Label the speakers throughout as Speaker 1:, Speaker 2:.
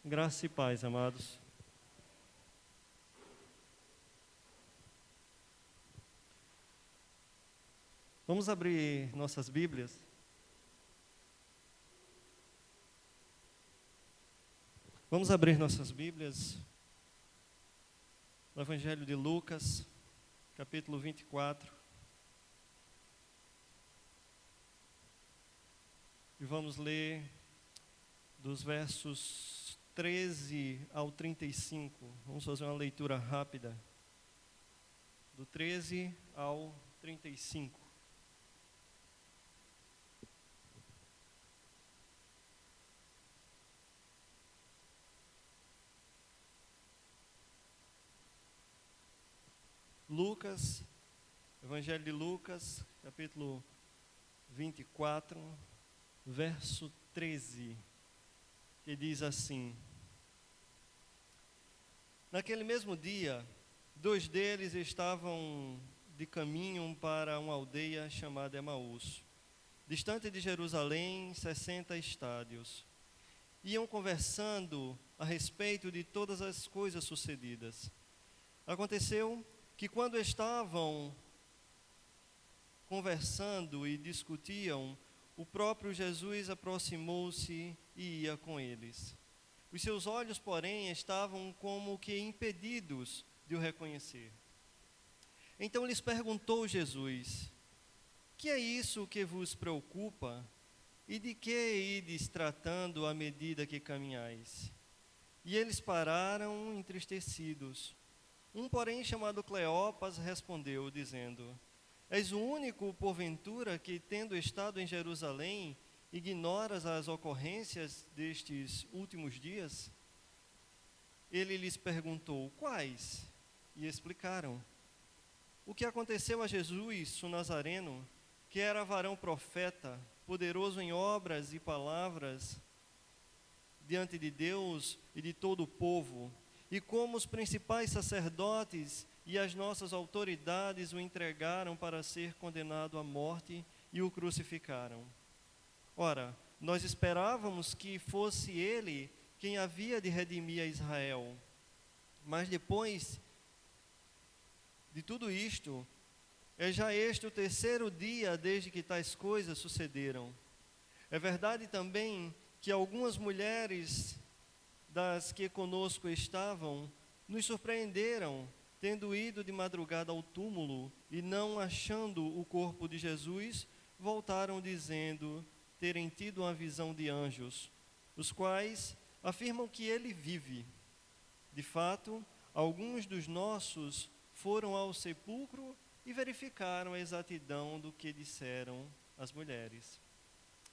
Speaker 1: Graça e paz, amados. Vamos abrir nossas Bíblias. Vamos abrir nossas Bíblias no Evangelho de Lucas, capítulo 24. E vamos ler dos versos 13 ao 35. Vamos fazer uma leitura rápida. Do 13 ao 35. Lucas, Evangelho de Lucas, capítulo 24, verso 13, que diz assim: Naquele mesmo dia, dois deles estavam de caminho para uma aldeia chamada Emaús, distante de Jerusalém, 60 estádios. Iam conversando a respeito de todas as coisas sucedidas. Aconteceu que quando estavam conversando e discutiam, o próprio Jesus aproximou-se e ia com eles. Os seus olhos, porém, estavam como que impedidos de o reconhecer. Então lhes perguntou Jesus: Que é isso que vos preocupa? E de que ides tratando à medida que caminhais? E eles pararam entristecidos. Um, porém, chamado Cleopas, respondeu, dizendo: És o único, porventura, que, tendo estado em Jerusalém, ignoras as ocorrências destes últimos dias? Ele lhes perguntou: Quais? E explicaram. O que aconteceu a Jesus, o Nazareno, que era varão profeta, poderoso em obras e palavras diante de Deus e de todo o povo, e como os principais sacerdotes e as nossas autoridades o entregaram para ser condenado à morte e o crucificaram. Ora, nós esperávamos que fosse ele quem havia de redimir a Israel. Mas depois de tudo isto, é já este o terceiro dia desde que tais coisas sucederam. É verdade também que algumas mulheres das que conosco estavam, nos surpreenderam, tendo ido de madrugada ao túmulo e não achando o corpo de Jesus, voltaram dizendo terem tido uma visão de anjos, os quais afirmam que ele vive. De fato, alguns dos nossos foram ao sepulcro e verificaram a exatidão do que disseram as mulheres,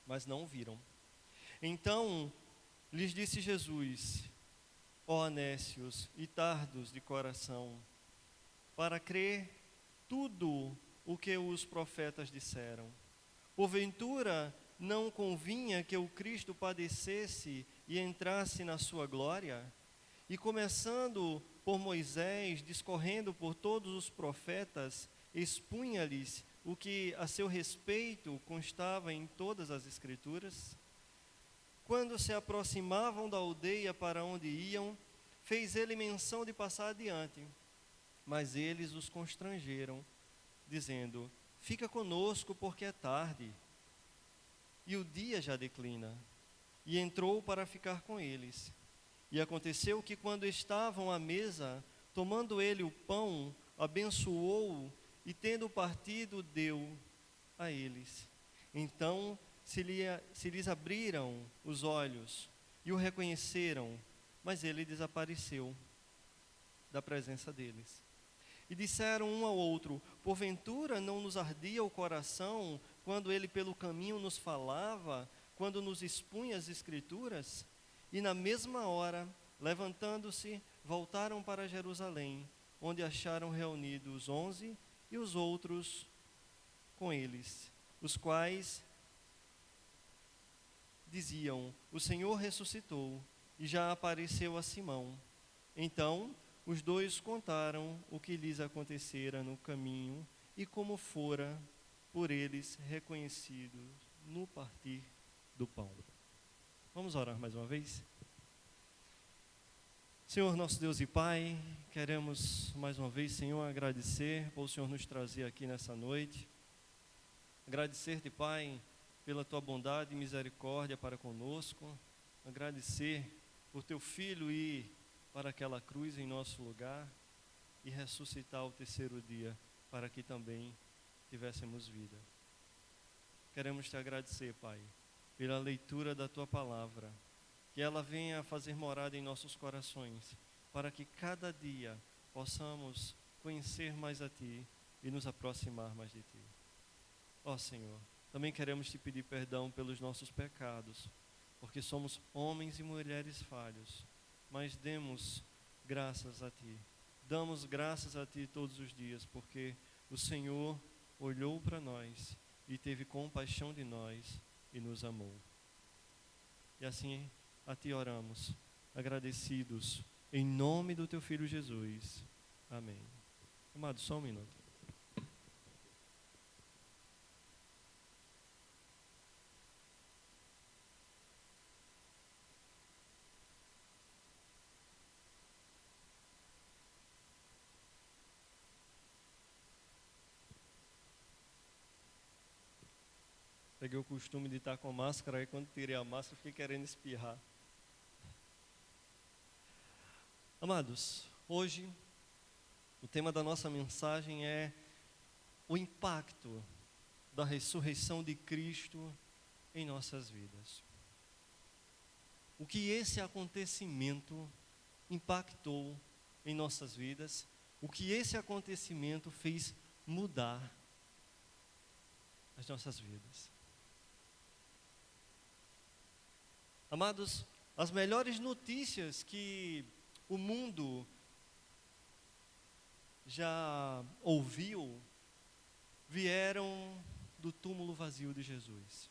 Speaker 1: mas não o viram. Então lhes disse Jesus: Ó nécios e tardos de coração, para crer tudo o que os profetas disseram. Porventura não convinha que o Cristo padecesse e entrasse na sua glória? E começando por Moisés, discorrendo por todos os profetas, expunha-lhes o que a seu respeito constava em todas as Escrituras. Quando se aproximavam da aldeia para onde iam, fez ele menção de passar adiante. Mas eles os constrangeram, dizendo: Fica conosco, porque é tarde, e o dia já declina. E entrou para ficar com eles. E aconteceu que, quando estavam à mesa, tomando ele o pão, abençoou-o, e tendo partido, deu a eles. Então se lhes abriram os olhos e o reconheceram, mas ele desapareceu da presença deles. E disseram um ao outro: Porventura não nos ardia o coração quando ele pelo caminho nos falava, quando nos expunha as Escrituras? E na mesma hora, levantando-se, voltaram para Jerusalém, onde acharam reunidos os 11 e os outros com eles, os quais diziam: O Senhor ressuscitou e já apareceu a Simão. Então os dois contaram o que lhes acontecera no caminho e como fora por eles reconhecido no partir do pão. Vamos orar mais uma vez? Senhor, nosso Deus e Pai, queremos mais uma vez, Senhor, agradecer por o Senhor nos trazer aqui nessa noite. Agradecer-te, Pai, pela tua bondade e misericórdia para conosco. Agradecer por teu Filho ir para aquela cruz em nosso lugar e ressuscitar ao terceiro dia para que também tivéssemos vida. Queremos te agradecer, Pai, pela leitura da tua palavra, que ela venha fazer morada em nossos corações, para que cada dia possamos conhecer mais a Ti e nos aproximar mais de Ti. Ó Senhor, também queremos te pedir perdão pelos nossos pecados, porque somos homens e mulheres falhos, mas demos graças a Ti. Damos graças a Ti todos os dias, porque o Senhor olhou para nós e teve compaixão de nós e nos amou. E assim a Ti oramos, agradecidos, em nome do Teu Filho Jesus. Amém. Amado, só um minuto. Peguei o costume de estar com máscara, aí quando tirei a máscara, fiquei querendo espirrar. Amados, hoje o tema da nossa mensagem é o impacto da ressurreição de Cristo em nossas vidas. O que esse acontecimento impactou em nossas vidas, o que esse acontecimento fez mudar as nossas vidas. Amados, as melhores notícias que o mundo já ouviu vieram do túmulo vazio de Jesus.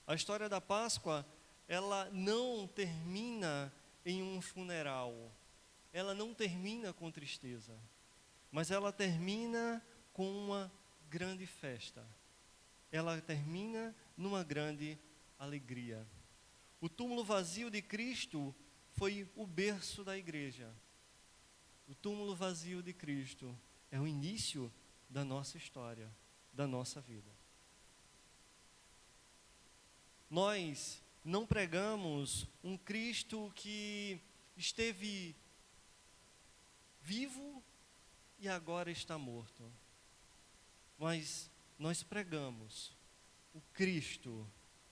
Speaker 1: A história da Páscoa, ela não termina em um funeral, ela não termina com tristeza, mas ela termina com uma grande festa, ela termina numa grande alegria. O túmulo vazio de Cristo foi o berço da igreja. O túmulo vazio de Cristo é o início da nossa história, da nossa vida. Nós não pregamos um Cristo que esteve vivo e agora está morto. Mas nós pregamos o Cristo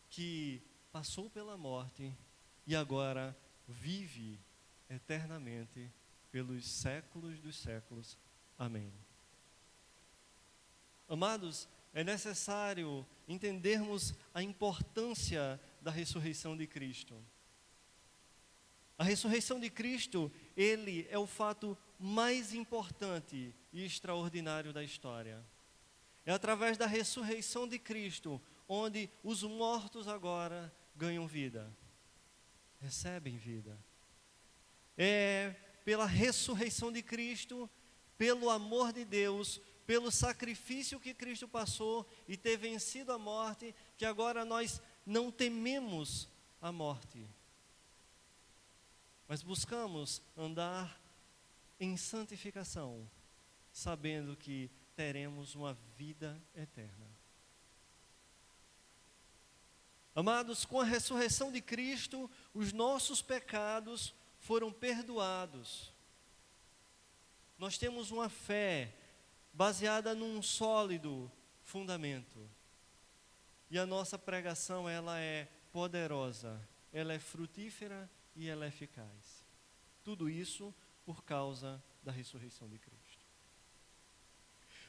Speaker 1: que passou pela morte e agora vive eternamente pelos séculos dos séculos. Amém. Amados, é necessário entendermos a importância da ressurreição de Cristo. A ressurreição de Cristo, ele é o fato mais importante e extraordinário da história. É através da ressurreição de Cristo onde os mortos agora ganham vida, recebem vida. É pela ressurreição de Cristo, pelo amor de Deus, pelo sacrifício que Cristo passou e ter vencido a morte, que agora nós não tememos a morte, mas buscamos andar em santificação, sabendo que teremos uma vida eterna. Amados, com a ressurreição de Cristo, os nossos pecados foram perdoados. Nós temos uma fé baseada num sólido fundamento. E a nossa pregação, ela é poderosa, ela é frutífera e ela é eficaz. Tudo isso por causa da ressurreição de Cristo.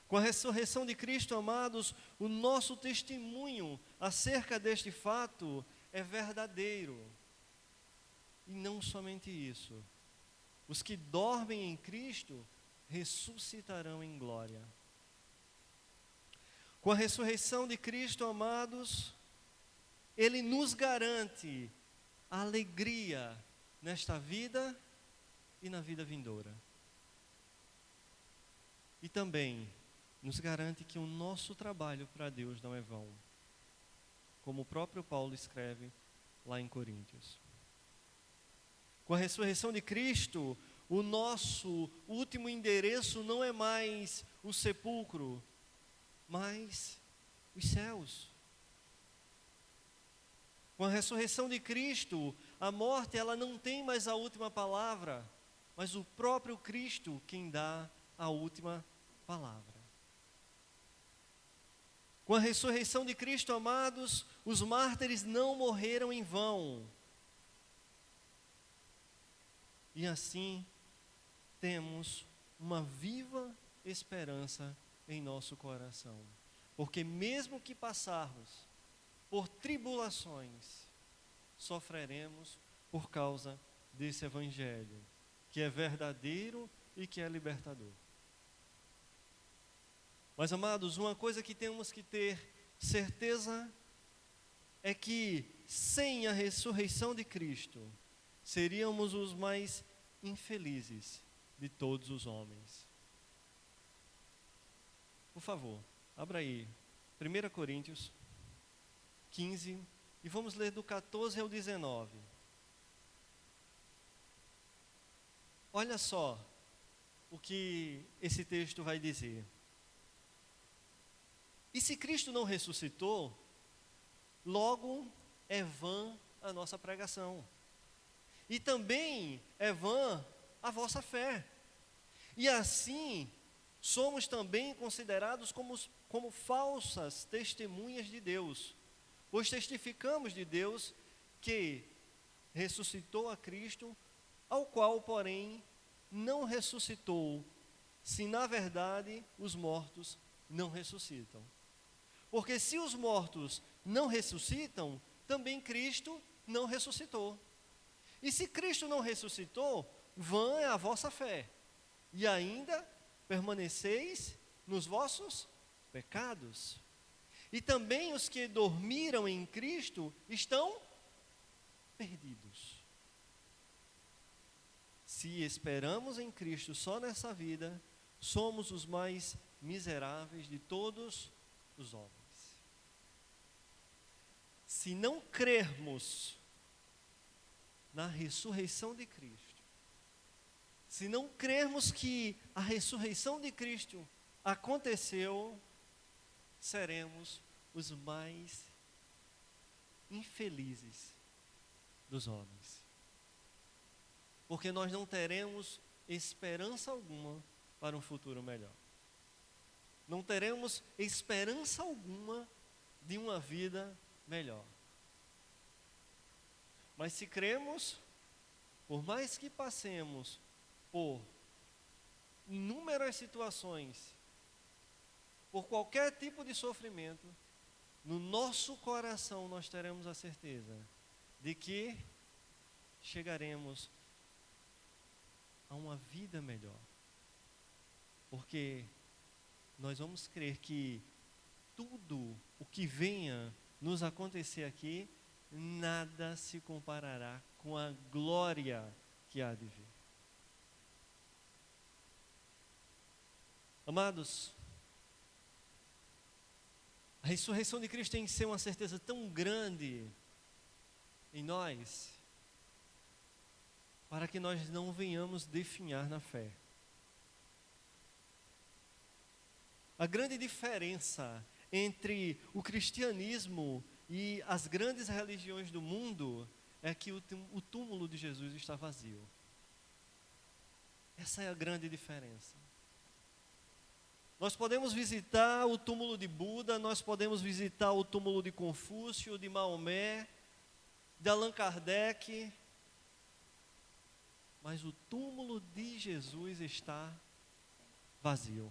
Speaker 1: Com a ressurreição de Cristo, amados, o nosso testemunho acerca deste fato é verdadeiro. E não somente isso. Os que dormem em Cristo ressuscitarão em glória. Com a ressurreição de Cristo, amados, Ele nos garante a alegria nesta vida e na vida vindoura. E também nos garante que o nosso trabalho para Deus não é vão, como o próprio Paulo escreve lá em Coríntios. Com a ressurreição de Cristo, o nosso último endereço não é mais o sepulcro, mas os céus. Com a ressurreição de Cristo, a morte ela não tem mais a última palavra, mas o próprio Cristo quem dá a última palavra. Com a ressurreição de Cristo, amados, os mártires não morreram em vão. E assim, temos uma viva esperança em nosso coração. Porque mesmo que passarmos por tribulações, sofreremos por causa desse Evangelho, que é verdadeiro e que é libertador. Mas, amados, uma coisa que temos que ter certeza é que sem a ressurreição de Cristo, seríamos os mais infelizes de todos os homens. Por favor, abra aí, 1 Coríntios 15, e vamos ler do 14 ao 19. Olha só o que esse texto vai dizer. E se Cristo não ressuscitou, logo é vã a nossa pregação. E também é vã a vossa fé. E assim, somos também considerados como falsas testemunhas de Deus. Pois testificamos de Deus que ressuscitou a Cristo, ao qual, porém, não ressuscitou, se na verdade os mortos não ressuscitam. Porque se os mortos não ressuscitam, também Cristo não ressuscitou. E se Cristo não ressuscitou, vã é a vossa fé, e ainda permaneceis nos vossos pecados. E também os que dormiram em Cristo estão perdidos. Se esperamos em Cristo só nessa vida, somos os mais miseráveis de todos os homens. Se não crermos na ressurreição de Cristo, se não crermos que a ressurreição de Cristo aconteceu, seremos os mais infelizes dos homens. Porque nós não teremos esperança alguma para um futuro melhor. Não teremos esperança alguma de uma vida melhor. Mas se cremos, por mais que passemos por inúmeras situações, por qualquer tipo de sofrimento, no nosso coração nós teremos a certeza de que chegaremos a uma vida melhor. Porque nós vamos crer que tudo o que venha nos acontecer aqui, nada se comparará com a glória que há de vir. Amados, a ressurreição de Cristo tem que ser uma certeza tão grande em nós, para que nós não venhamos definhar na fé. A grande diferença entre o cristianismo e as grandes religiões do mundo é que o túmulo de Jesus está vazio. Essa é a grande diferença. Nós podemos visitar o túmulo de Buda, nós podemos visitar o túmulo de Confúcio, de Maomé, de Allan Kardec, mas o túmulo de Jesus está vazio.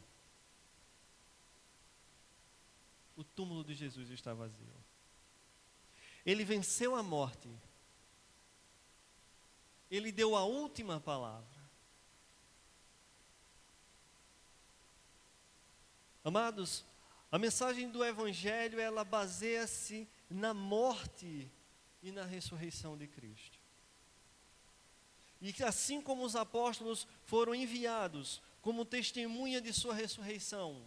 Speaker 1: O túmulo de Jesus está vazio. Ele venceu a morte. Ele deu a última palavra. Amados, a mensagem do Evangelho, ela baseia-se na morte e na ressurreição de Cristo. E que assim como os apóstolos foram enviados como testemunha de sua ressurreição,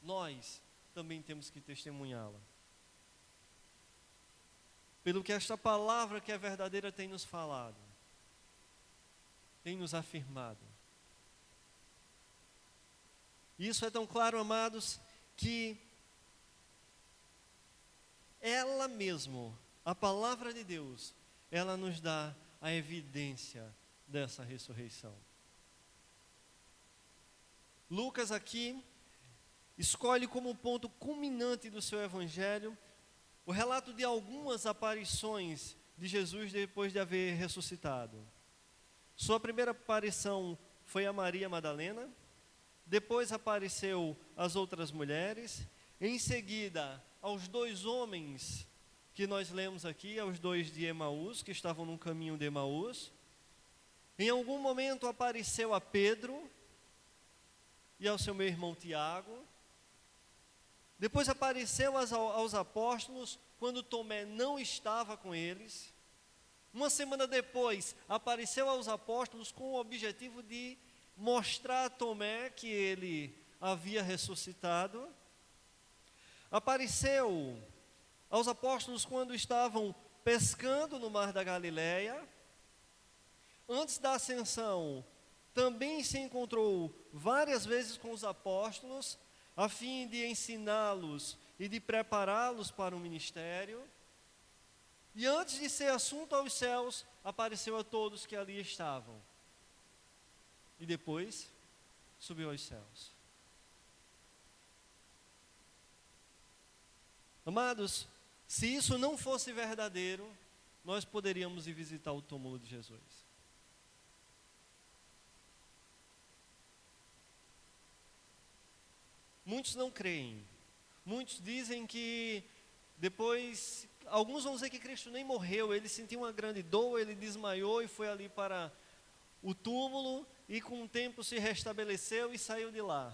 Speaker 1: nós também temos que testemunhá-la. Pelo que esta palavra que é verdadeira tem nos falado. tem nos afirmado. Isso é tão claro, amados, que ela mesmo, a palavra de Deus, ela nos dá a evidência dessa ressurreição. Lucas aqui escolhe como ponto culminante do seu evangelho o relato de algumas aparições de Jesus depois de haver ressuscitado. Sua primeira aparição foi a Maria Madalena, depois apareceu às outras mulheres, em seguida aos dois homens que nós lemos aqui, aos dois de Emaús, que estavam no caminho de Emaús. Em algum momento apareceu a Pedro e ao seu meu irmão Tiago. Depois apareceu aos apóstolos, quando Tomé não estava com eles. Uma semana depois, apareceu aos apóstolos com o objetivo de mostrar a Tomé que ele havia ressuscitado. Apareceu aos apóstolos quando estavam pescando no mar da Galileia. Antes da ascensão, também se encontrou várias vezes com os apóstolos, a fim de ensiná-los e de prepará-los para o ministério. E antes de ser assunto aos céus, apareceu a todos que ali estavam. E depois, subiu aos céus. Amados, se isso não fosse verdadeiro, nós poderíamos ir visitar o túmulo de Jesus. Muitos não creem. Muitos dizem que depois, alguns vão dizer que Cristo nem morreu, ele sentiu uma grande dor, ele desmaiou e foi ali para o túmulo e com o tempo se restabeleceu e saiu de lá.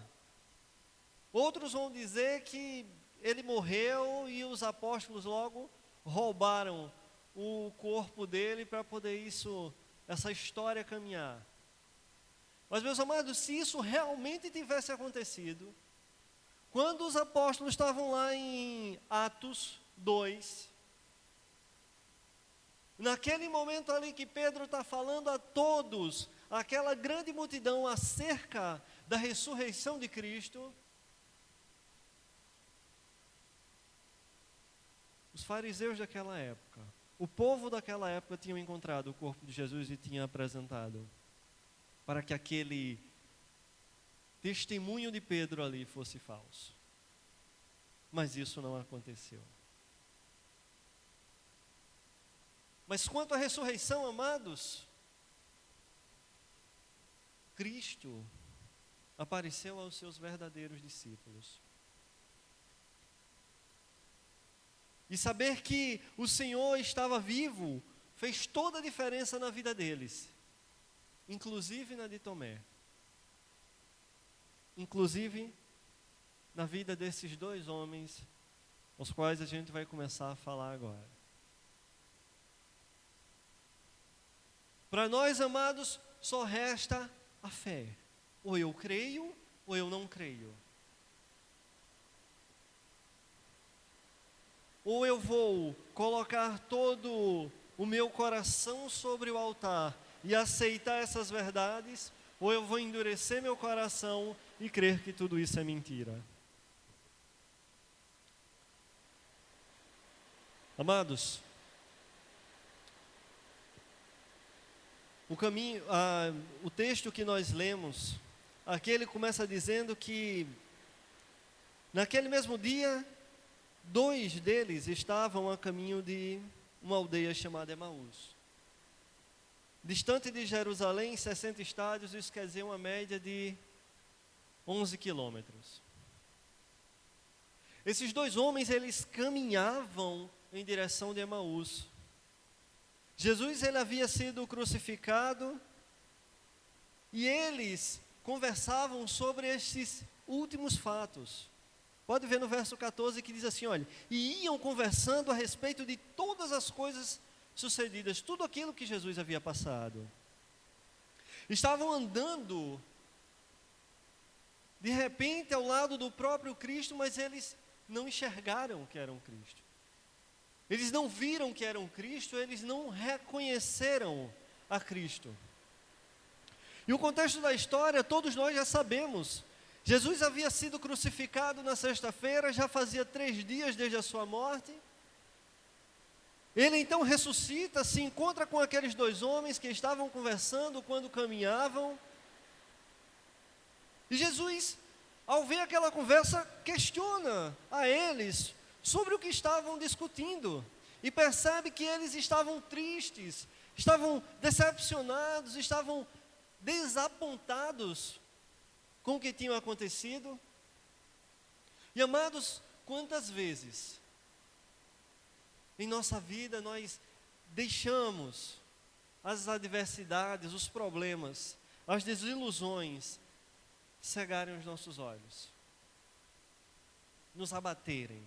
Speaker 1: Outros vão dizer que ele morreu e os apóstolos logo roubaram o corpo dele para poder essa história caminhar. Mas, meus amados, se isso realmente tivesse acontecido, quando os apóstolos estavam lá em Atos 2, naquele momento ali que Pedro está falando a todos, aquela grande multidão acerca da ressurreição de Cristo, os fariseus daquela época, o povo daquela época tinham encontrado o corpo de Jesus e tinham apresentado para que aquele testemunho de Pedro ali fosse falso. Mas isso não aconteceu. Mas quanto à ressurreição, amados, Cristo apareceu aos seus verdadeiros discípulos. E saber que o Senhor estava vivo fez toda a diferença na vida deles, inclusive na de Tomé. Inclusive na vida desses dois homens, os quais a gente vai começar a falar agora. Para nós, amados, só resta a fé. Ou eu creio, ou eu não creio. Ou eu vou colocar todo o meu coração sobre o altar e aceitar essas verdades, ou eu vou endurecer meu coração e crer que tudo isso é mentira. Amados, o texto que nós lemos, aqui ele começa dizendo que naquele mesmo dia, dois deles estavam a caminho de uma aldeia chamada Emaús. Distante de Jerusalém, 60 estádios, isso quer dizer uma média de 11 quilômetros. Esses dois homens, eles caminhavam em direção de Emaús. Jesus, ele havia sido crucificado e eles conversavam sobre esses últimos fatos. Pode ver no verso 14 que diz assim, olha, e iam conversando a respeito de todas as coisas sucedidas, tudo aquilo que Jesus havia passado. Estavam andando, de repente, ao lado do próprio Cristo, mas eles não enxergaram que eram Cristo. Eles não viram que eram Cristo, eles não reconheceram a Cristo. E o contexto da história, todos nós já sabemos. Jesus havia sido crucificado na sexta-feira, já fazia 3 dias desde a sua morte. Ele então ressuscita, se encontra com aqueles 2 homens que estavam conversando quando caminhavam. E Jesus, ao ver aquela conversa, questiona a eles sobre o que estavam discutindo. E percebe que eles estavam tristes, estavam decepcionados, estavam desapontados com o que tinha acontecido. E amados, quantas vezes em nossa vida nós deixamos as adversidades, os problemas, as desilusões cegarem os nossos olhos, nos abaterem.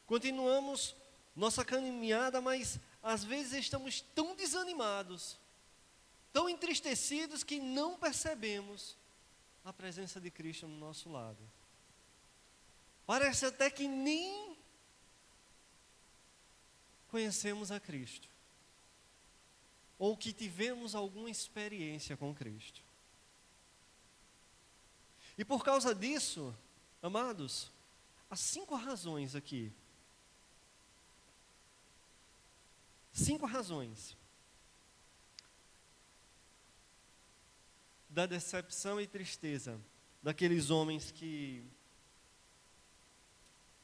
Speaker 1: Continuamos nossa caminhada, mas às vezes estamos tão desanimados, tão entristecidos que não percebemos a presença de Cristo no nosso lado. Parece até que nem conhecemos a Cristo, ou que tivemos alguma experiência com Cristo. E por causa disso, amados, há 5 razões aqui. 5 razões da decepção e tristeza daqueles homens que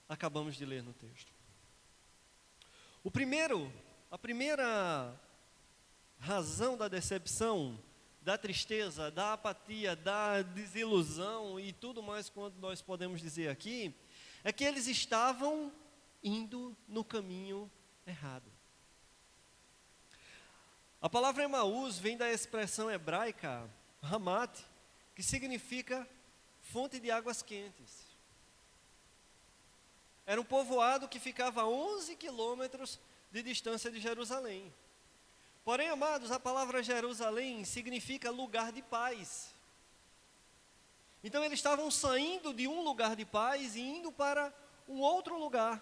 Speaker 1: acabamos de ler no texto. A primeira razão da decepção, da tristeza, da apatia, da desilusão e tudo mais quanto nós podemos dizer aqui, é que eles estavam indo no caminho errado. A palavra Emaús vem da expressão hebraica Hamat, que significa fonte de águas quentes. Era um povoado que ficava a 11 quilômetros de distância de Jerusalém. Porém, amados, a palavra Jerusalém significa lugar de paz. Então eles estavam saindo de um lugar de paz e indo para um outro lugar,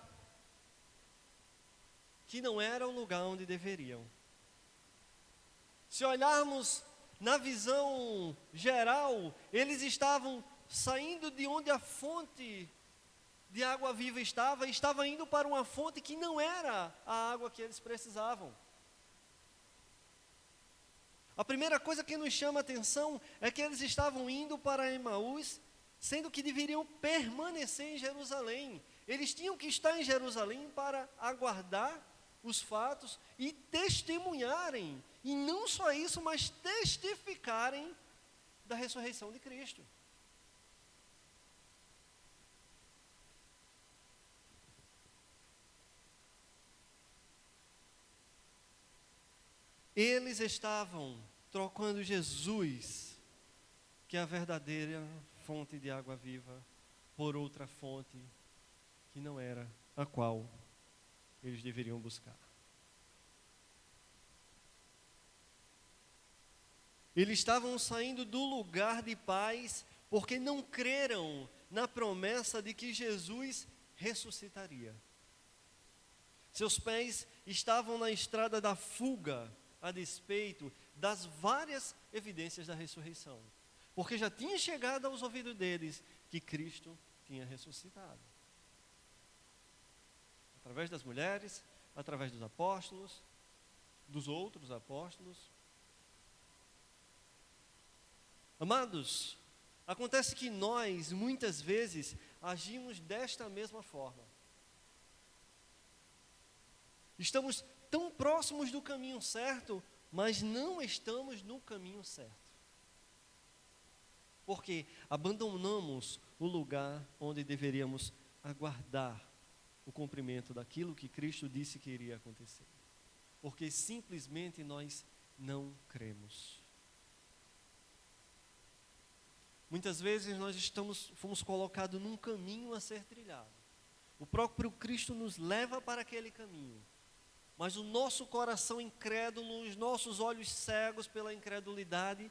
Speaker 1: que não era o lugar onde deveriam. Se olharmos na visão geral, eles estavam saindo de onde a fonte de água viva estava, e estava indo para uma fonte que não era a água que eles precisavam. A primeira coisa que nos chama a atenção é que eles estavam indo para Emaús, sendo que deveriam permanecer em Jerusalém. Eles tinham que estar em Jerusalém para aguardar os fatos e testemunharem, e não só isso, mas testificarem da ressurreição de Cristo. Eles estavam trocando Jesus, que é a verdadeira fonte de água viva, por outra fonte que não era a qual eles deveriam buscar. Eles estavam saindo do lugar de paz porque não creram na promessa de que Jesus ressuscitaria. Seus pés estavam na estrada da fuga, a despeito das várias evidências da ressurreição, porque já tinha chegado aos ouvidos deles que Cristo tinha ressuscitado. Através das mulheres, através dos apóstolos, dos outros apóstolos. Amados, acontece que nós, muitas vezes, agimos desta mesma forma. Estamos tão próximos do caminho certo, mas não estamos no caminho certo. Porque abandonamos o lugar onde deveríamos aguardar o cumprimento daquilo que Cristo disse que iria acontecer. Porque simplesmente nós não cremos. Muitas vezes nós fomos colocados num caminho a ser trilhado. O próprio Cristo nos leva para aquele caminho. Mas o nosso coração incrédulo, os nossos olhos cegos pela incredulidade,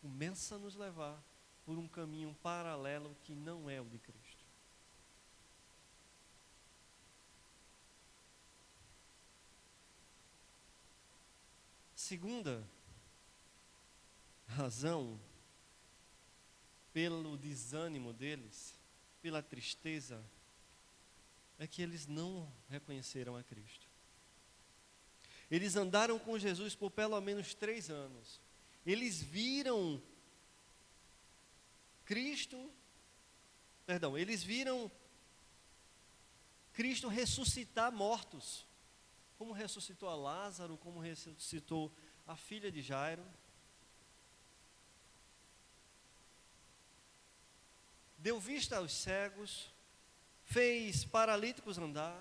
Speaker 1: começa a nos levar por um caminho paralelo que não é o de Cristo. Segunda razão, pelo desânimo deles, pela tristeza, é que eles não reconheceram a Cristo. Eles andaram com Jesus por pelo menos 3 anos. Eles viram Cristo ressuscitar mortos, como ressuscitou a Lázaro, como ressuscitou a filha de Jairo. Deu vista aos cegos, fez paralíticos andar,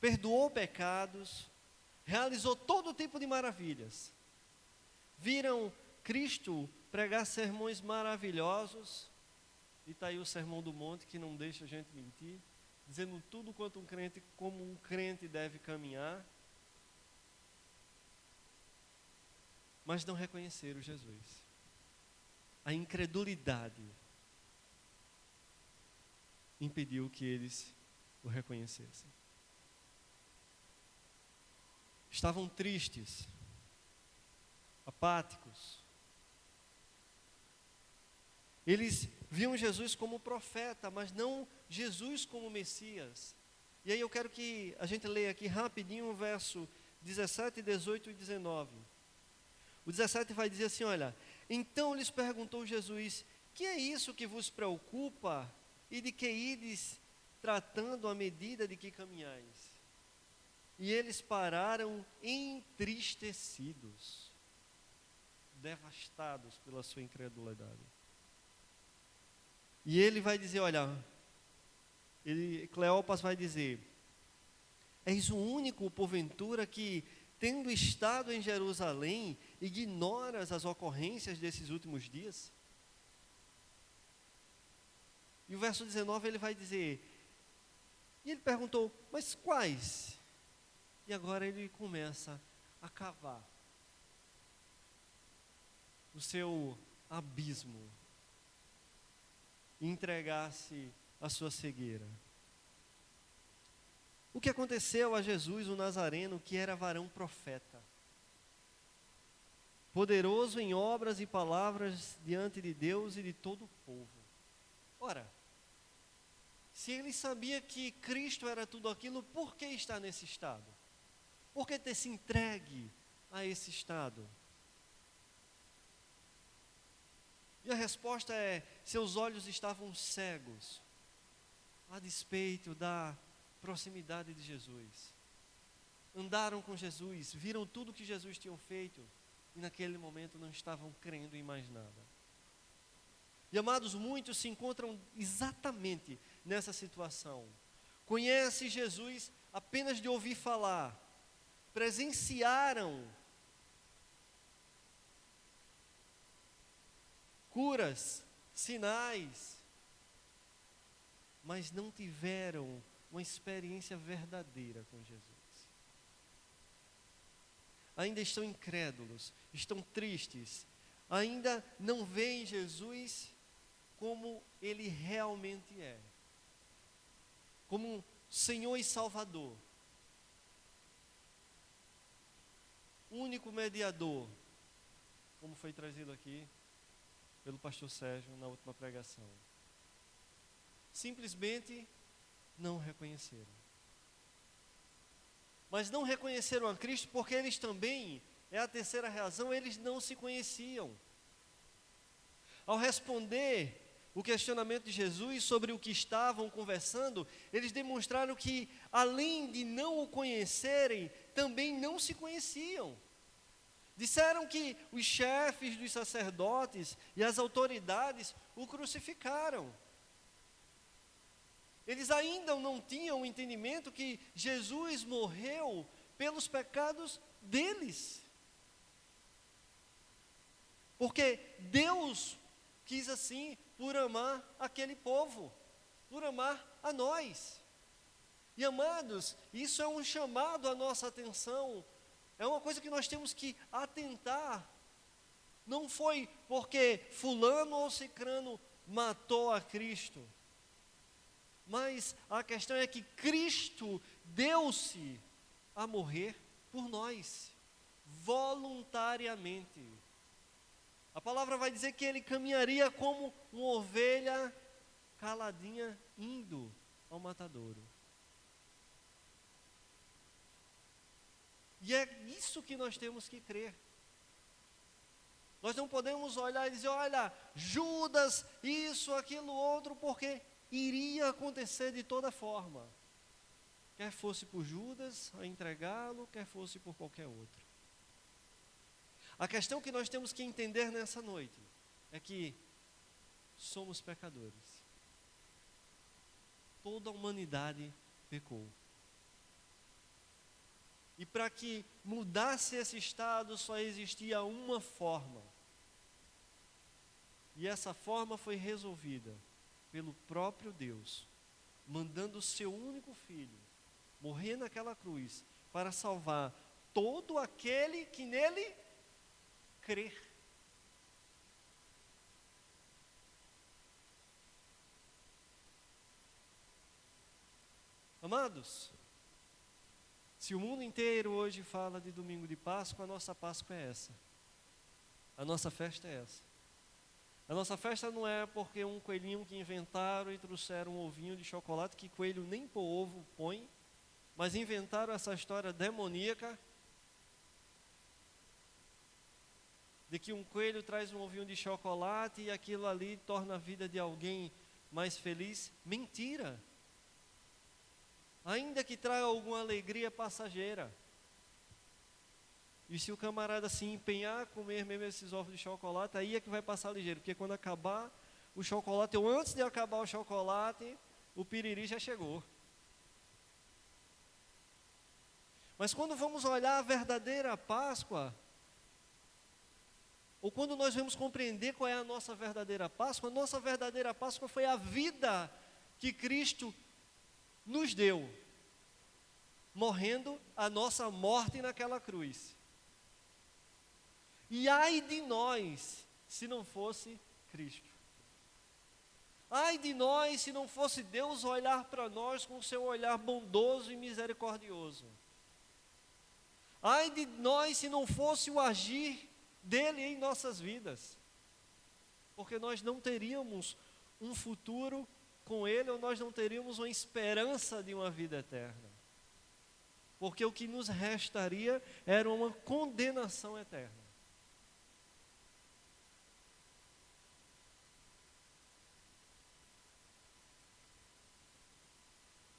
Speaker 1: perdoou pecados, realizou todo tipo de maravilhas. Viram Cristo pregar sermões maravilhosos, e está aí o Sermão do Monte, que não deixa a gente mentir, dizendo tudo quanto como um crente deve caminhar, mas não reconheceram Jesus. A incredulidade impediu que eles o reconhecessem. Estavam tristes, apáticos. Eles viam Jesus como profeta, mas não Jesus como Messias. E aí eu quero que a gente leia aqui rapidinho o verso 17, 18 e 19. O 17 vai dizer assim, olha: então lhes perguntou Jesus: que é isso que vos preocupa e de que ides tratando à medida de que caminhais? E eles pararam entristecidos, devastados pela sua incredulidade. E ele vai dizer, Cleopas vai dizer: és o único, porventura, que, tendo estado em Jerusalém, ignoras as ocorrências desses últimos dias? E o verso 19 ele vai dizer, e ele perguntou, mas quais? E agora ele começa a cavar o seu abismo, e entregar-se à sua cegueira. O que aconteceu a Jesus, o Nazareno, que era varão profeta, poderoso em obras e palavras diante de Deus e de todo o povo? Ora, se ele sabia que Cristo era tudo aquilo, por que está nesse estado? Por que ter se entregue a esse estado? E a resposta é: seus olhos estavam cegos, a despeito da proximidade de Jesus. Andaram com Jesus, viram tudo que Jesus tinha feito, e naquele momento não estavam crendo em mais nada. E amados, muitos se encontram exatamente nessa situação. Conhecem Jesus apenas de ouvir falar, presenciaram curas, sinais, mas não tiveram uma experiência verdadeira com Jesus. Ainda estão incrédulos, estão tristes, ainda não veem Jesus como Ele realmente é, como Senhor e Salvador, único mediador, como foi trazido aqui pelo pastor Sérgio na última pregação. Simplesmente não reconheceram. Mas não reconheceram a Cristo porque eles também, é a terceira razão, eles não se conheciam. Ao responder o questionamento de Jesus sobre o que estavam conversando, eles demonstraram que, além de não o conhecerem, também não se conheciam. Disseram que os chefes dos sacerdotes e as autoridades o crucificaram. Eles ainda não tinham o entendimento que Jesus morreu pelos pecados deles. Porque Deus quis assim por amar aquele povo, por amar a nós. E amados, isso é um chamado à nossa atenção. É uma coisa que nós temos que atentar. Não foi porque fulano ou cicrano matou a Cristo, mas a questão é que Cristo deu-se a morrer por nós, voluntariamente. A palavra vai dizer que ele caminharia como uma ovelha caladinha indo ao matadouro. E é isso que nós temos que crer. Nós não podemos olhar e dizer, olha, Judas, isso, aquilo, outro, porque iria acontecer de toda forma. Quer fosse por Judas a entregá-lo, quer fosse por qualquer outro. A questão que nós temos que entender nessa noite é que somos pecadores. Toda a humanidade pecou. E para que mudasse esse estado, só existia uma forma. E essa forma foi resolvida pelo próprio Deus, mandando o seu único filho morrer naquela cruz para salvar todo aquele que nele crer. Amados, se o mundo inteiro hoje fala de domingo de Páscoa, a nossa Páscoa é essa. A nossa festa é essa. A nossa festa não é porque um coelhinho que inventaram e trouxeram um ovinho de chocolate, que coelho nem por ovo põe, mas inventaram essa história demoníaca de que um coelho traz um ovinho de chocolate e aquilo ali torna a vida de alguém mais feliz. Mentira! Ainda que traga alguma alegria passageira. E se o camarada se empenhar a comer mesmo esses ovos de chocolate, aí é que vai passar ligeiro, porque quando acabar o chocolate, ou antes de acabar o chocolate, o piriri já chegou. Mas quando vamos olhar a verdadeira Páscoa, ou quando nós vamos compreender qual é a nossa verdadeira Páscoa foi a vida que Cristo nos deu, morrendo a nossa morte naquela cruz. E ai de nós, se não fosse Cristo. Ai de nós, se não fosse Deus olhar para nós com o seu olhar bondoso e misericordioso. Ai de nós, se não fosse o agir dele em nossas vidas. Porque nós não teríamos um futuro com ele, ou nós não teríamos uma esperança de uma vida eterna. Porque o que nos restaria era uma condenação eterna.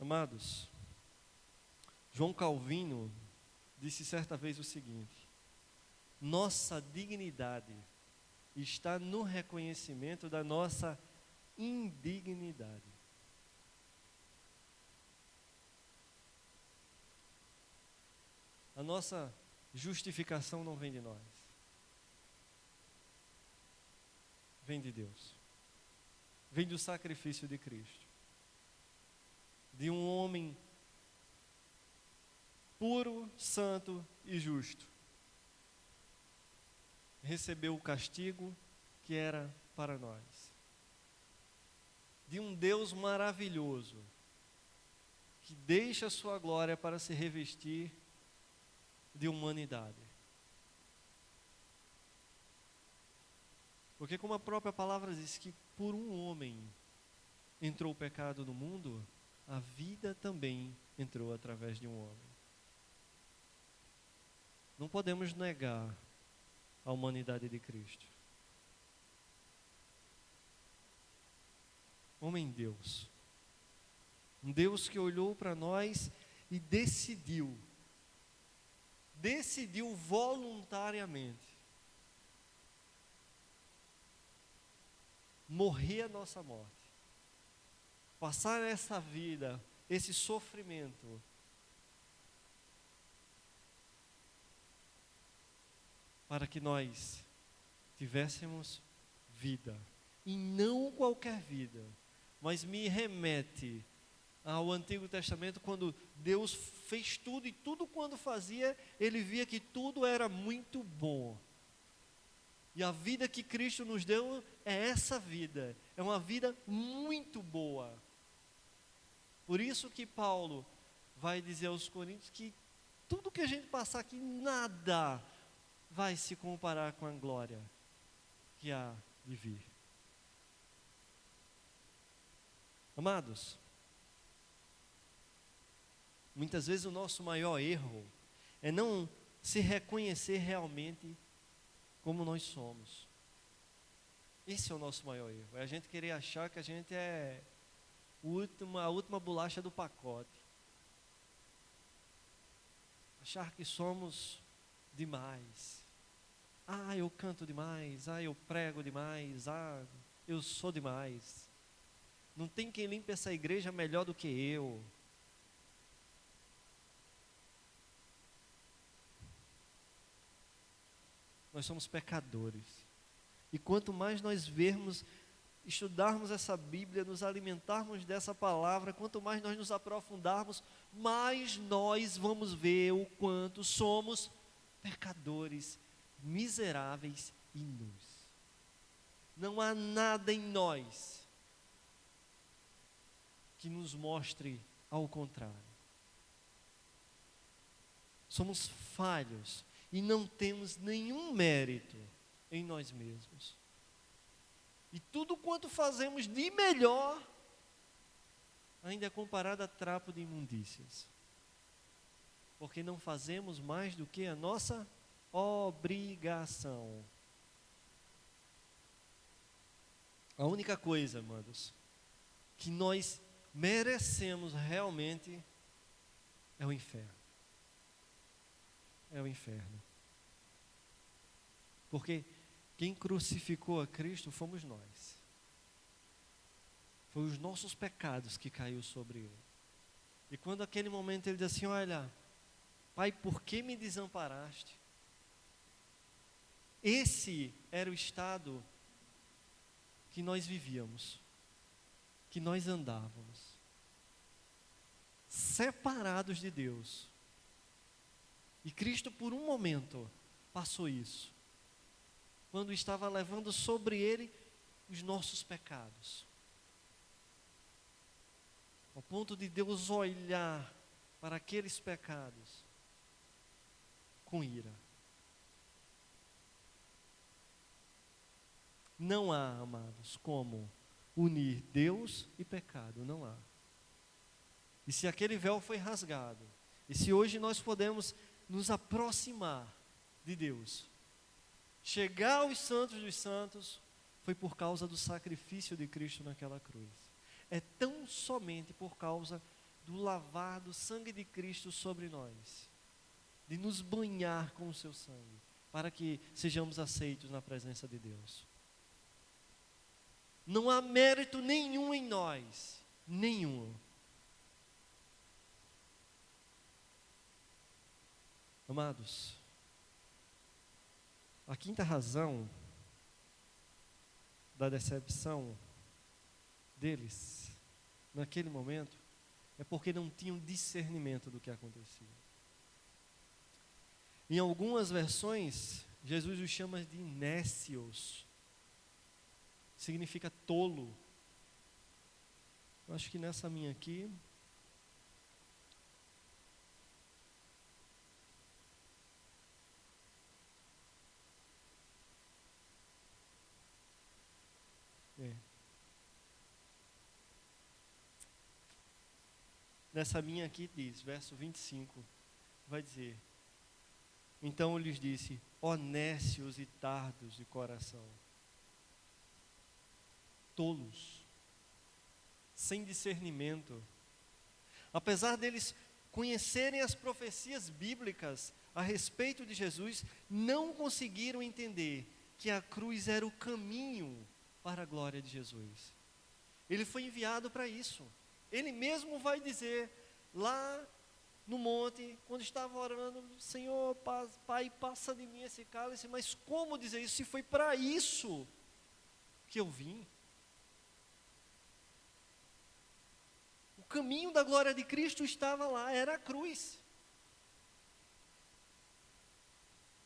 Speaker 1: Amados, João Calvino disse certa vez o seguinte: nossa dignidade está no reconhecimento da nossa indignidade. A nossa justificação não vem de nós, vem de Deus, vem do sacrifício de Cristo, de um homem puro, santo e justo. Recebeu o castigo que era para nós. De um Deus maravilhoso, que deixa a sua glória para se revestir de humanidade. Porque como a própria palavra diz que por um homem entrou o pecado no mundo, a vida também entrou através de um homem. Não podemos negar a humanidade de Cristo. Homem Deus. Um Deus que olhou para nós e decidiu voluntariamente morrer a nossa morte. Passar essa vida, esse sofrimento, para que nós tivéssemos vida, e não qualquer vida, mas me remete ao Antigo Testamento, quando Deus fez tudo, e tudo quando fazia, Ele via que tudo era muito bom. E a vida que Cristo nos deu é essa vida, é uma vida muito boa. Por isso que Paulo vai dizer aos Coríntios que tudo que a gente passar aqui, nada vai se comparar com a glória que há de vir. Amados, muitas vezes o nosso maior erro é não se reconhecer realmente como nós somos. Esse é o nosso maior erro, é a gente querer achar que a gente é a última bolacha do pacote. Achar que somos demais. Ah, eu canto demais. Ah, eu prego demais. Ah, eu sou demais. Não tem quem limpe essa igreja melhor do que eu. Nós somos pecadores. E quanto mais nós vermos, estudarmos essa Bíblia, nos alimentarmos dessa palavra, quanto mais nós nos aprofundarmos, mais nós vamos ver o quanto somos pecadores, miseráveis e nus. Não há nada em nós que nos mostre ao contrário. Somos falhos e não temos nenhum mérito em nós mesmos. E tudo quanto fazemos de melhor ainda é comparado a trapo de imundícias. Porque não fazemos mais do que a nossa obrigação. A única coisa, amados, que nós merecemos realmente é o inferno. É o inferno. Porque quem crucificou a Cristo fomos nós. Foi os nossos pecados que caiu sobre ele. E quando aquele momento ele diz assim, olha, Pai, por que me desamparaste? Esse era o estado que nós vivíamos, que nós andávamos, separados de Deus. E Cristo por um momento passou isso, quando estava levando sobre ele os nossos pecados, ao ponto de Deus olhar para aqueles pecados com ira. Não há, amados, como unir Deus e pecado, não há. E se aquele véu foi rasgado, e se hoje nós podemos nos aproximar de Deus, chegar aos santos dos santos, foi por causa do sacrifício de Cristo naquela cruz. É tão somente por causa do lavar do sangue de Cristo sobre nós, de nos banhar com o seu sangue, para que sejamos aceitos na presença de Deus. Não há mérito nenhum em nós, nenhum. Amados, a quinta razão da decepção deles, naquele momento, é porque não tinham discernimento do que acontecia. Em algumas versões, Jesus os chama de nécios, significa tolo. Eu acho que nessa minha aqui, nessa minha aqui diz, verso 25, vai dizer, então eu lhes disse, ó nécios e tardos de coração, tolos, sem discernimento, apesar deles conhecerem as profecias bíblicas a respeito de Jesus, não conseguiram entender que a cruz era o caminho para a glória de Jesus. Ele foi enviado para isso. Ele mesmo vai dizer, lá no monte, quando estava orando, Senhor, Pai, passa de mim esse cálice, mas como dizer isso, se foi para isso que eu vim? O caminho da glória de Cristo estava lá, era a cruz.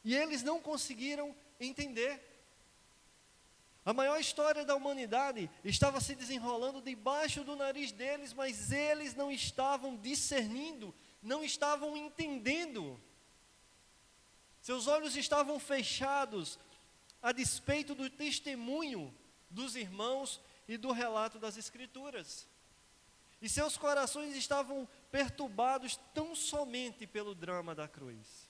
Speaker 1: E eles não conseguiram entender. A maior história da humanidade estava se desenrolando debaixo do nariz deles, mas eles não estavam discernindo não estavam entendendo. Seus olhos estavam fechados a despeito do testemunho dos irmãos e do relato das Escrituras. E seus corações estavam perturbados tão somente pelo drama da cruz.